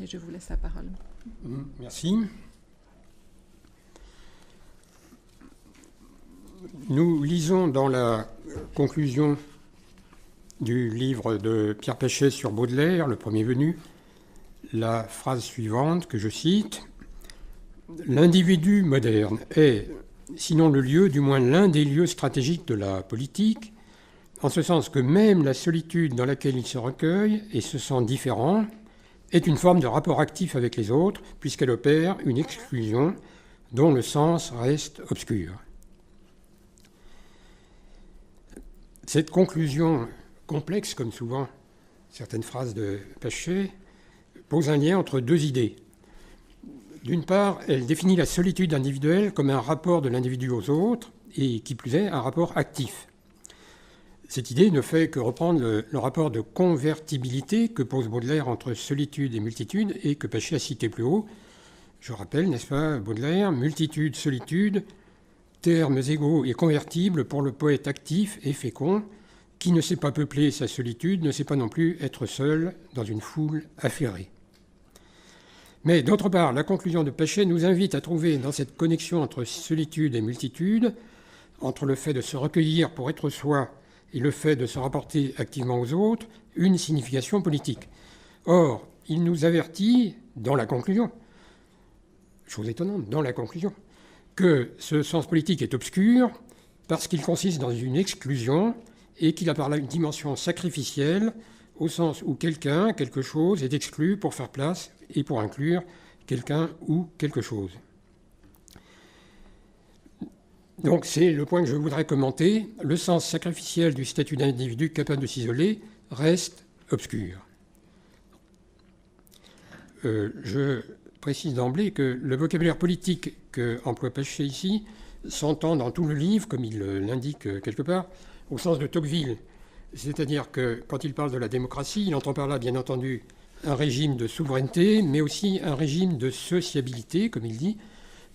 et je vous laisse la parole. Merci. Nous lisons dans la conclusion du livre de Pierre Péchet sur Baudelaire, le premier venu, la phrase suivante que je cite. « L'individu moderne est, sinon le lieu, du moins l'un des lieux stratégiques de la politique, en ce sens que même la solitude dans laquelle il se recueille et se sent différent est une forme de rapport actif avec les autres, puisqu'elle opère une exclusion dont le sens reste obscur. » Cette conclusion complexe, comme souvent certaines phrases de Péchet, pose un lien entre deux idées. D'une part, elle définit la solitude individuelle comme un rapport de l'individu aux autres, et qui plus est, un rapport actif. Cette idée ne fait que reprendre le rapport de convertibilité que pose Baudelaire entre solitude et multitude, et que Péchet a cité plus haut. Je rappelle, n'est-ce pas, Baudelaire, multitude, solitude, termes égaux et convertibles pour le poète actif et fécond, qui ne sait pas peupler sa solitude, ne sait pas non plus être seul dans une foule affairée. Mais d'autre part, la conclusion de Péchet nous invite à trouver dans cette connexion entre solitude et multitude, entre le fait de se recueillir pour être soi et le fait de se rapporter activement aux autres, une signification politique. Or, il nous avertit, dans la conclusion, chose étonnante, dans la conclusion, que ce sens politique est obscur parce qu'il consiste dans une exclusion et qu'il a par là une dimension sacrificielle au sens où quelqu'un, quelque chose est exclu pour faire place et pour inclure quelqu'un ou quelque chose. Donc c'est le point que je voudrais commenter. Le sens sacrificiel du statut d'individu capable de s'isoler reste obscur. Je précise d'emblée que le vocabulaire politique qu'emploie Péchet ici s'entend dans tout le livre, comme il l'indique quelque part, au sens de Tocqueville. C'est-à-dire que quand il parle de la démocratie, il entend par là, bien entendu, un régime de souveraineté, mais aussi un régime de sociabilité, comme il dit,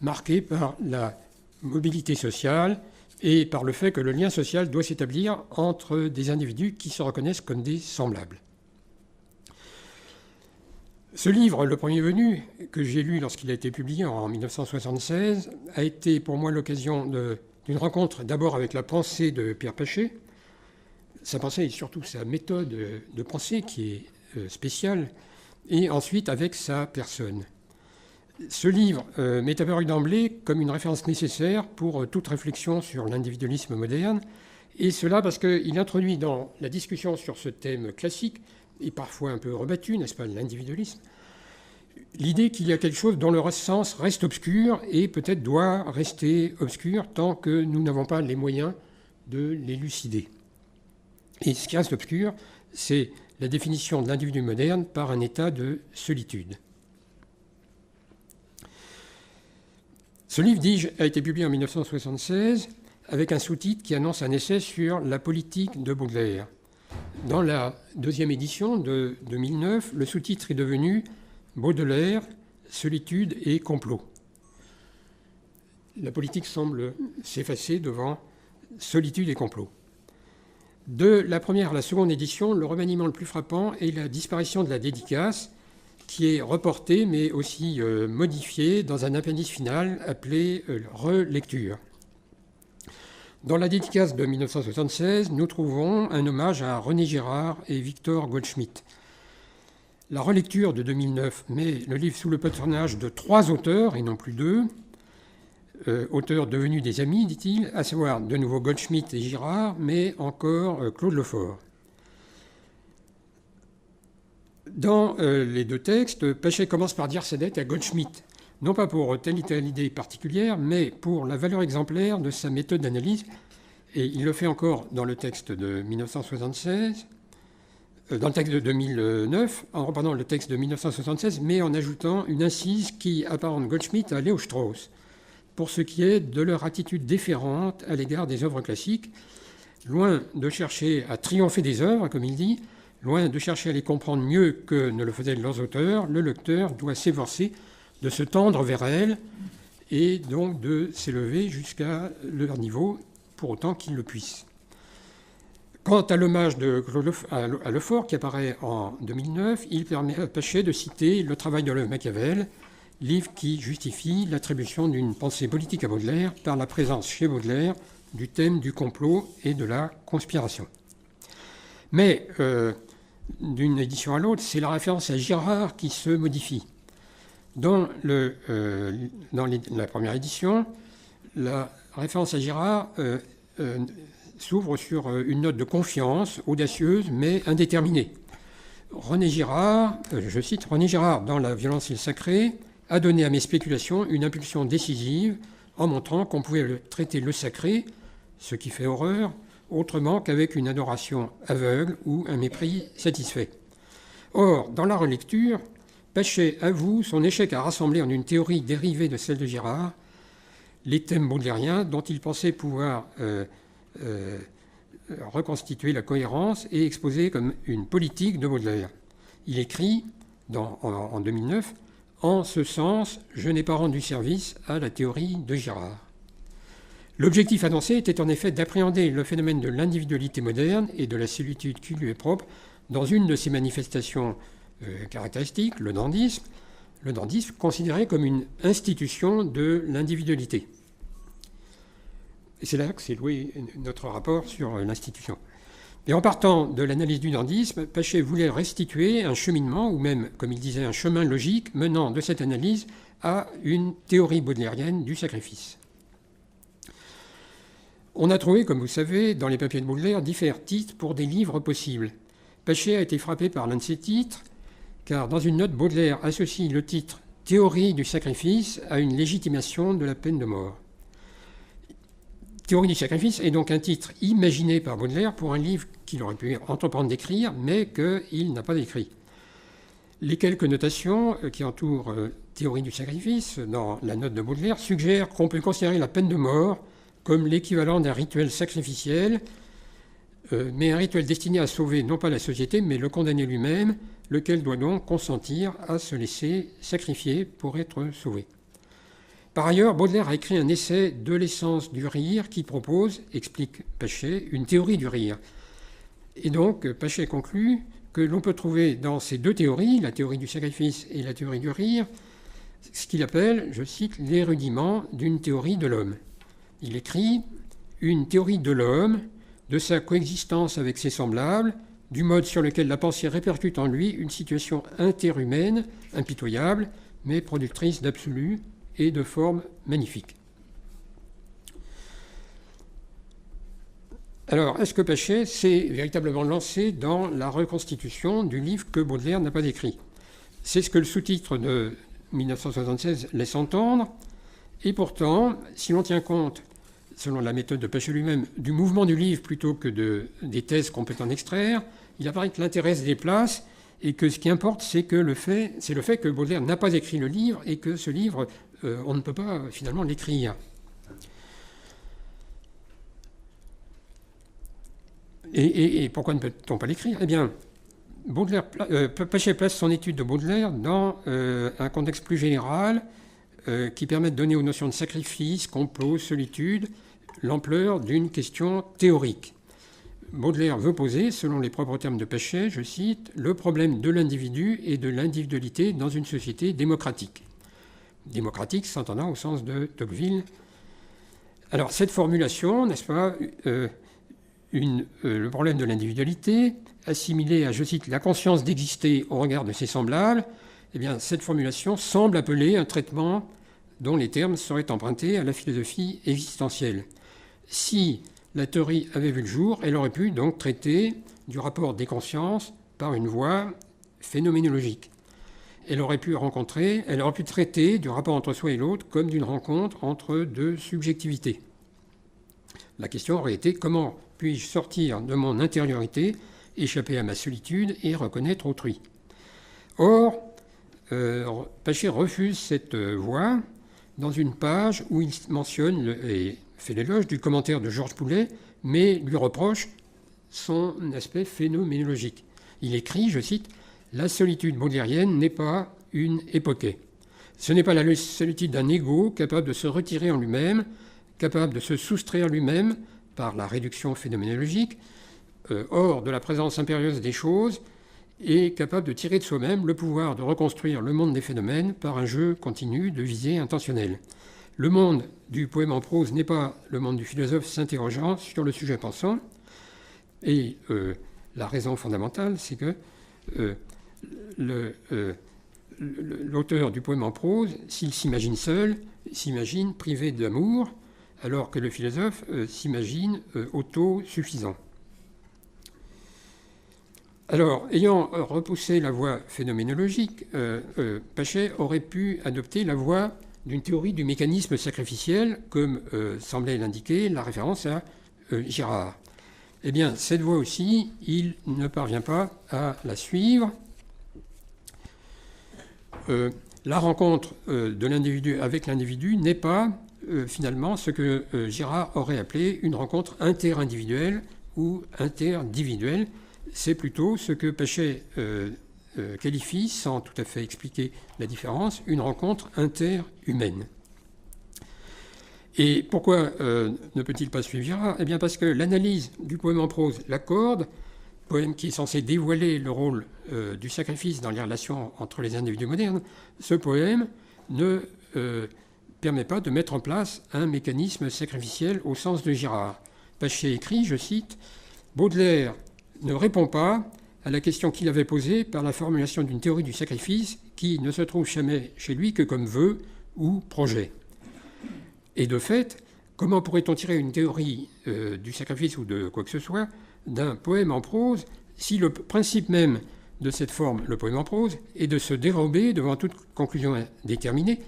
marqué par la mobilité sociale et par le fait que le lien social doit s'établir entre des individus qui se reconnaissent comme des semblables. Ce livre, Le premier venu, que j'ai lu lorsqu'il a été publié en 1976, a été pour moi l'occasion d'une rencontre d'abord avec la pensée de Pierre Péchet, sa pensée et surtout sa méthode de pensée qui est spéciale, et ensuite avec sa personne. Ce livre m'est apparu d'emblée comme une référence nécessaire pour toute réflexion sur l'individualisme moderne, et cela parce qu'il introduit dans la discussion sur ce thème classique, et parfois un peu rebattu, n'est-ce pas, l'individualisme, l'idée qu'il y a quelque chose dont le sens reste obscur et peut-être doit rester obscur tant que nous n'avons pas les moyens de l'élucider. Et ce qui reste obscur, c'est la définition de l'individu moderne par un état de solitude. Ce livre, dis-je, a été publié en 1976 avec un sous-titre qui annonce un essai sur la politique de Baudelaire. Dans la deuxième édition de 2009, le sous-titre est devenu « Baudelaire, solitude et complot ». La politique semble s'effacer devant « solitude et complot ». De la première à la seconde édition, le remaniement le plus frappant est la disparition de la dédicace, qui est reportée mais aussi modifiée dans un appendice final appelé « relecture ». Dans la dédicace de 1976, nous trouvons un hommage à René Girard et Victor Goldschmidt. La relecture de 2009 met le livre sous le patronage de 3 auteurs, et non plus 2, auteurs devenus des amis, dit-il, à savoir de nouveau Goldschmidt et Girard, mais encore Claude Lefort. Dans les 2 textes, Péchet commence par dire sa dette à Goldschmidt, non pas pour telle ou telle idée particulière, mais pour la valeur exemplaire de sa méthode d'analyse. Et il le fait encore dans le texte de 1976, dans le texte de 2009, en reprenant le texte de 1976, mais en ajoutant une incise qui apparente Goldschmidt à Léo Strauss, pour ce qui est de leur attitude déférente à l'égard des œuvres classiques, loin de chercher à triompher des œuvres, comme il dit, loin de chercher à les comprendre mieux que ne le faisaient leurs auteurs, le lecteur doit s'efforcer de se tendre vers elles et donc de s'élever jusqu'à leur niveau, pour autant qu'il le puisse. Quant à l'hommage à Lefort, qui apparaît en 2009, il permet à Pachet de citer Le travail de Machiavel, livre qui justifie l'attribution d'une pensée politique à Baudelaire par la présence chez Baudelaire du thème du complot et de la conspiration. Mais d'une édition à l'autre, c'est la référence à Girard qui se modifie. Dans la première édition, la référence à Girard s'ouvre sur une note de confiance audacieuse mais indéterminée. René Girard, je cite, « René Girard, dans La violence et le sacré, a donné à mes spéculations une impulsion décisive en montrant qu'on pouvait traiter le sacré, ce qui fait horreur, autrement qu'avec une adoration aveugle ou un mépris satisfait. Or, dans la relecture, Pachet avoue son échec à rassembler en une théorie dérivée de celle de Girard les thèmes baudelairiens dont il pensait pouvoir reconstituer la cohérence et exposer comme une politique de Baudelaire. Il écrit en 2009 « En ce sens, je n'ai pas rendu service à la théorie de Girard ». L'objectif annoncé était en effet d'appréhender le phénomène de l'individualité moderne et de la solitude qui lui est propre dans une de ses manifestations caractéristiques, le dandisme considéré comme une institution de l'individualité. Et c'est là que s'est loué notre rapport sur l'institution. Et en partant de l'analyse du dandisme, Pachet voulait restituer un cheminement, ou même, comme il disait, un chemin logique menant de cette analyse à une théorie baudelairienne du sacrifice. On a trouvé, comme vous savez, dans les papiers de Baudelaire, différents titres pour des livres possibles. Pachet a été frappé par l'un de ces titres, car dans une note, Baudelaire associe le titre « Théorie du sacrifice » à une légitimation de la peine de mort. Théorie du sacrifice est donc un titre imaginé par Baudelaire pour un livre qu'il aurait pu entreprendre d'écrire, mais qu'il n'a pas écrit. Les quelques notations qui entourent Théorie du sacrifice dans la note de Baudelaire suggèrent qu'on peut considérer la peine de mort comme l'équivalent d'un rituel sacrificiel, mais un rituel destiné à sauver non pas la société, mais le condamné lui-même, lequel doit donc consentir à se laisser sacrifier pour être sauvé. Par ailleurs, Baudelaire a écrit un essai de l'essence du rire qui propose, explique Pachet, une théorie du rire. Et donc, Pachet conclut que l'on peut trouver dans ces deux théories, la théorie du sacrifice et la théorie du rire, ce qu'il appelle, je cite, les rudiments d'une théorie de l'homme. Il écrit « Une théorie de l'homme, de sa coexistence avec ses semblables, du mode sur lequel la pensée répercute en lui une situation interhumaine, impitoyable, mais productrice d'absolu et de formes magnifiques. » Alors, est-ce que Pachet s'est véritablement lancé dans la reconstitution du livre que Baudelaire n'a pas écrit? C'est ce que le sous-titre de 1976 laisse entendre. Et pourtant, si l'on tient compte, selon la méthode de Pachet lui-même, du mouvement du livre plutôt que des thèses qu'on peut en extraire, il apparaît que l'intérêt se déplace et que ce qui importe, c'est le fait que Baudelaire n'a pas écrit le livre et que ce livre, on ne peut pas finalement l'écrire. Et pourquoi ne peut-on pas l'écrire? Eh bien, Pachet place son étude de Baudelaire dans un contexte plus général qui permet de donner aux notions de sacrifice, complot, solitude, l'ampleur d'une question théorique. Baudelaire veut poser, selon les propres termes de Pachet, je cite, le problème de l'individu et de l'individualité dans une société démocratique. Démocratique s'entendant au sens de Tocqueville. Alors, cette formulation, n'est-ce pas, le problème de l'individualité, assimilé à, je cite, la conscience d'exister au regard de ses semblables, eh bien, cette formulation semble appeler un traitement dont les termes seraient empruntés à la philosophie existentielle. Si la théorie avait vu le jour, elle aurait pu donc traiter du rapport des consciences par une voie phénoménologique. Elle aurait pu traiter du rapport entre soi et l'autre comme d'une rencontre entre deux subjectivités. La question aurait été: comment puis-je sortir de mon intériorité, échapper à ma solitude et reconnaître autrui? Or, Pachet refuse cette voie dans une page où il mentionne et fait l'éloge du commentaire de Georges Poulet, mais lui reproche son aspect phénoménologique. Il écrit, je cite, « La solitude baudelairienne n'est pas une époquée. Ce n'est pas la solitude d'un ego capable de se retirer en lui-même, capable de se soustraire lui-même par la réduction phénoménologique hors de la présence impérieuse des choses, est capable de tirer de soi-même le pouvoir de reconstruire le monde des phénomènes par un jeu continu de visée intentionnelle. Le monde du poème en prose n'est pas le monde du philosophe s'interrogeant sur le sujet pensant, et la raison fondamentale, c'est que l'auteur du poème en prose, s'il s'imagine seul, s'imagine privé d'amour, alors que le philosophe s'imagine autosuffisant. Alors, ayant repoussé la voie phénoménologique, Pachet aurait pu adopter la voie d'une théorie du mécanisme sacrificiel, comme semblait l'indiquer la référence à Girard. Eh bien, cette voie aussi, il ne parvient pas à la suivre. La rencontre de l'individu avec l'individu n'est pas finalement ce que Girard aurait appelé une rencontre interindividuelle ou interdividuelle. C'est plutôt ce que Pachet qualifie, sans tout à fait expliquer la différence, une rencontre interhumaine. Et pourquoi ne peut-il pas suivre Girard ? Eh bien parce que l'analyse du poème en prose l'accorde, poème qui est censé dévoiler le rôle du sacrifice dans les relations entre les individus modernes, ce poème ne permet pas de mettre en place un mécanisme sacrificiel au sens de Girard. Pachet écrit, je cite, « Baudelaire ne répond pas à la question qu'il avait posée par la formulation d'une théorie du sacrifice qui ne se trouve jamais chez lui que comme vœu ou projet. » Et de fait, comment pourrait-on tirer une théorie du sacrifice ou de quoi que ce soit d'un poème en prose si le principe même de cette forme, le poème en prose, est de se dérober devant toute conclusion déterminée,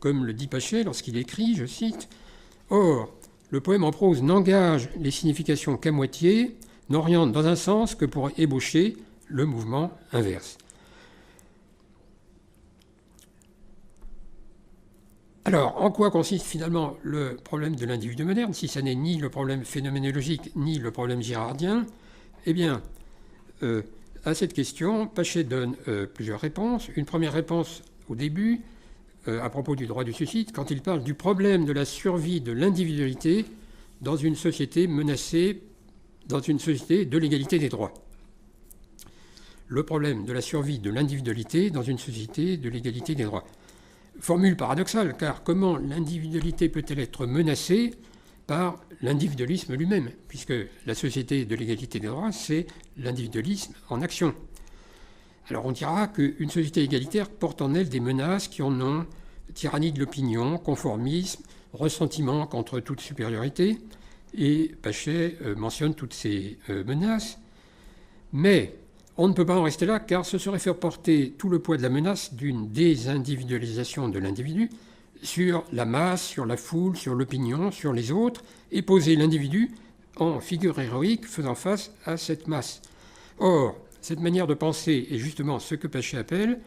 comme le dit Pachet lorsqu'il écrit, je cite, « Or, le poème en prose n'engage les significations qu'à moitié, n'oriente dans un sens que pour ébaucher le mouvement inverse. » Alors, en quoi consiste finalement le problème de l'individu moderne, si ça n'est ni le problème phénoménologique, ni le problème girardien ? Eh bien, à cette question, Pachet donne plusieurs réponses. Une première réponse au début, à propos du droit du suicide, quand il parle du problème de la survie de l'individualité dans une société menacée, dans une société de l'égalité des droits. Le problème de la survie de l'individualité dans une société de l'égalité des droits. Formule paradoxale, car comment l'individualité peut-elle être menacée par l'individualisme lui-même, puisque la société de l'égalité des droits, c'est l'individualisme en action. Alors on dira qu'une société égalitaire porte en elle des menaces qui en ont tyrannie de l'opinion, conformisme, ressentiment contre toute supériorité, et Pachet mentionne toutes ces menaces, mais on ne peut pas en rester là, car ce serait faire porter tout le poids de la menace d'une désindividualisation de l'individu sur la masse, sur la foule, sur l'opinion, sur les autres, et poser l'individu en figure héroïque faisant face à cette masse. Or, cette manière de penser est justement ce que Pachet appelle,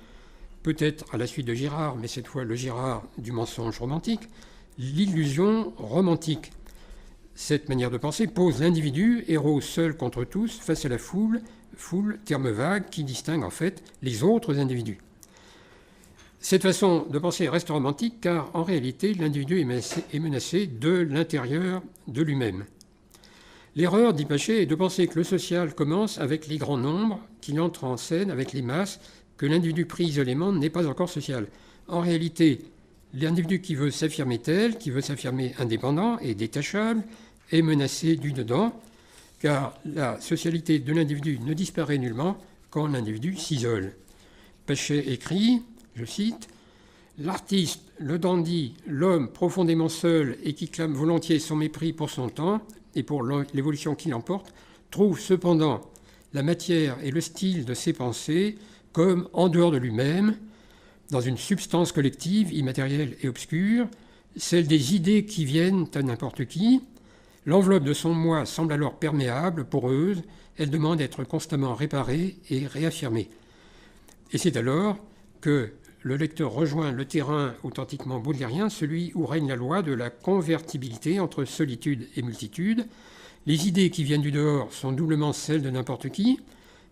peut-être à la suite de Girard, mais cette fois le Girard du mensonge romantique, l'illusion romantique. Cette manière de penser pose l'individu, héros seul contre tous, face à la foule, terme vague qui distingue en fait les autres individus. Cette façon de penser reste romantique car en réalité l'individu est menacé de l'intérieur de lui-même. L'erreur, dit Pachet, est de penser que le social commence avec les grands nombres, qu'il entre en scène avec les masses, que l'individu pris isolément n'est pas encore social. En réalité, l'individu qui veut s'affirmer tel, qui veut s'affirmer indépendant et détachable, est menacé du dedans, car la socialité de l'individu ne disparaît nullement quand l'individu s'isole. Pachet écrit, je cite, « L'artiste, le dandy, l'homme profondément seul et qui clame volontiers son mépris pour son temps et pour l'évolution qu'il emporte, trouve cependant la matière et le style de ses pensées comme en dehors de lui-même, dans une substance collective, immatérielle et obscure, celle des idées qui viennent à n'importe qui. L'enveloppe de son moi semble alors perméable, poreuse, elle demande d'être constamment réparée et réaffirmée. Et c'est alors que le lecteur rejoint le terrain authentiquement baudelairien, celui où règne la loi de la convertibilité entre solitude et multitude. Les idées qui viennent du dehors sont doublement celles de n'importe qui,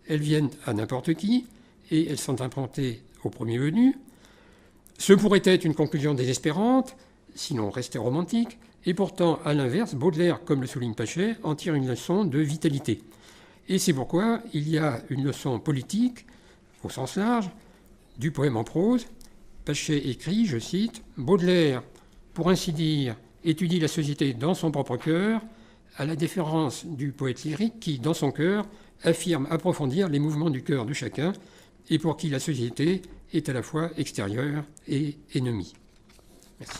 elles viennent à n'importe qui, et elles sont implantées au premier venu. Ce pourrait être une conclusion désespérante, sinon rester romantique, et pourtant, à l'inverse, Baudelaire, comme le souligne Pachet, en tire une leçon de vitalité. Et c'est pourquoi il y a une leçon politique, au sens large, du poème en prose. Pachet écrit, je cite, « Baudelaire, pour ainsi dire, étudie la société dans son propre cœur, à la différence du poète lyrique qui, dans son cœur, affirme approfondir les mouvements du cœur de chacun et pour qui la société est à la fois extérieure et ennemie. » Merci.